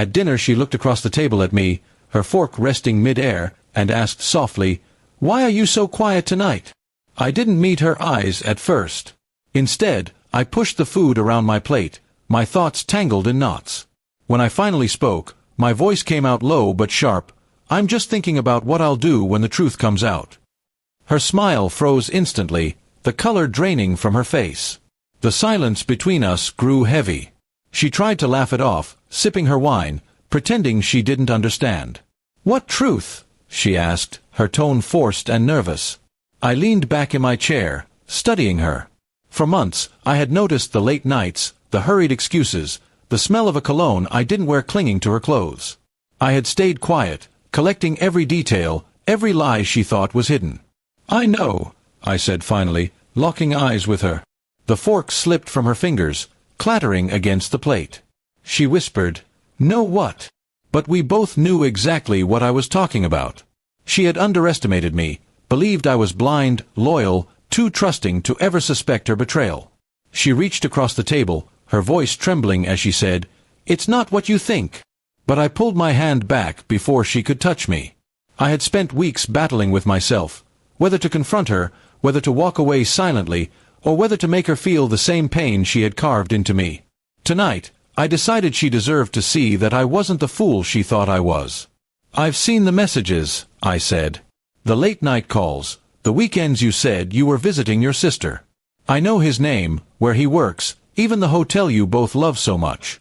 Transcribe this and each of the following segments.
At dinner she looked across the table at me, her fork resting mid-air, and asked softly, "Why are you so quiet tonight?" I didn't meet her eyes at first. Instead, I pushed the food around my plate, my thoughts tangled in knots. When I finally spoke, my voice came out low but sharp. "I'm just thinking about what I'll do when the truth comes out." Her smile froze instantly, the color draining from her face. The silence between us grew heavy. She tried to laugh it off, sipping her wine, pretending she didn't understand. "What truth?" she asked, her tone forced and nervous. I leaned back in my chair, studying her. For months, I had noticed the late nights, the hurried excuses, the smell of a cologne I didn't wear clinging to her clothes. I had stayed quiet, collecting every detail, every lie she thought was hidden. "I know," I said finally, locking eyes with her. The fork slipped from her fingers, clattering against the plate. She whispered, "Know what?" But we both knew exactly what I was talking about. She had underestimated me, believed I was blind, loyal, too trusting to ever suspect her betrayal. She reached across the table, her voice trembling as she said, "It's not what you think." But I pulled my hand back before she could touch me. I had spent weeks battling with myself, whether to confront her, whether to walk away silently, or whether to make her feel the same pain she had carved into me. Tonight, I decided she deserved to see that I wasn't the fool she thought I was. "I've seen the messages," I said. "The late-night calls, the weekends you said you were visiting your sister. I know his name, where he works, even the hotel you both love so much."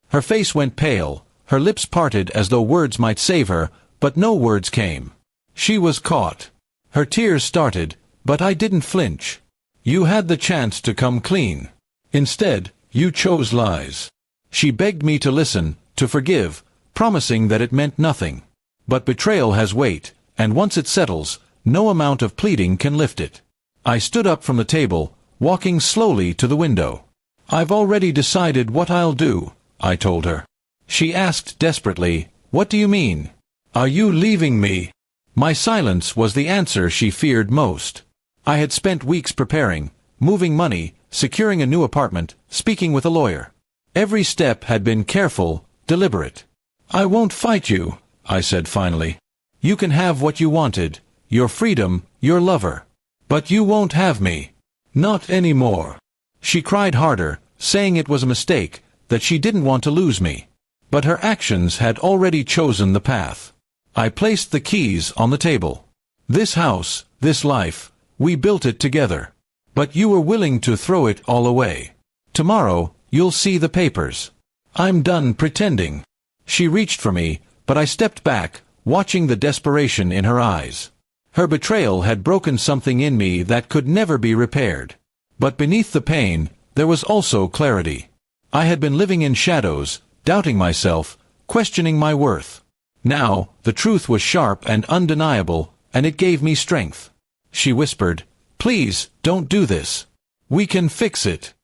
Her face went pale, her lips parted as though words might save her, but no words came. She was caught. Her tears started, but I didn't flinch. "You had the chance to come clean. Instead, you chose lies." She begged me to listen, to forgive, promising that it meant nothing. But betrayal has weight, and once it settles, no amount of pleading can lift it. I stood up from the table, walking slowly to the window. "I've already decided what I'll do," I told her. She asked desperately, "What do you mean? Are you leaving me?" My silence was the answer she feared most. I had spent weeks preparing, moving money, securing a new apartment, speaking with a lawyer. Every step had been careful, deliberate. "I won't fight you," I said finally. "You can have what you wanted, your freedom, your lover. But you won't have me. Not anymore." She cried harder, saying it was a mistake, that she didn't want to lose me. But her actions had already chosen the path. I placed the keys on the table. "This house, this life, we built it together. But you were willing to throw it all away. Tomorrow, you'll see the papers. I'm done pretending." She reached for me, but I stepped back, watching the desperation in her eyes. Her betrayal had broken something in me that could never be repaired. But beneath the pain, there was also clarity. I had been living in shadows, doubting myself, questioning my worth. Now, the truth was sharp and undeniable, and it gave me strength. She whispered, "Please, don't do this. We can fix it."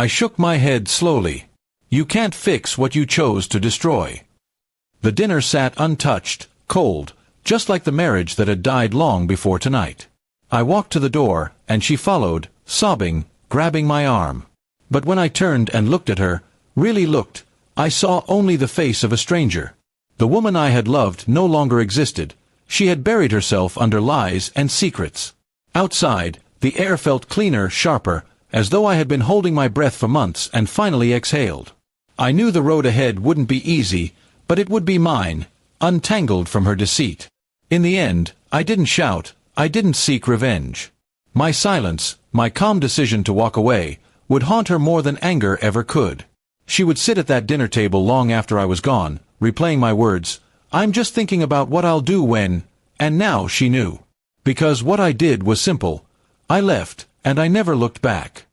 I shook my head slowly. "You can't fix what you chose to destroy." The dinner sat untouched, cold, just like the marriage that had died long before tonight. I walked to the door, and she followed, sobbing, grabbing my arm. But when I turned and looked at her, really looked, I saw only the face of a stranger. The woman I had loved no longer existed. She had buried herself under lies and secrets. Outside, the air felt cleaner, sharper, as though I had been holding my breath for months and finally exhaled. I knew the road ahead wouldn't be easy, but it would be mine, untangled from her deceit. In the end, I didn't shout, I didn't seek revenge. My silence, my calm decision to walk away, would haunt her more than anger ever could. She would sit at that dinner table long after I was gone, replaying my words, "I'm just thinking about what I'll do when," and now she knew. Because what I did was simple. I left, and I never looked back.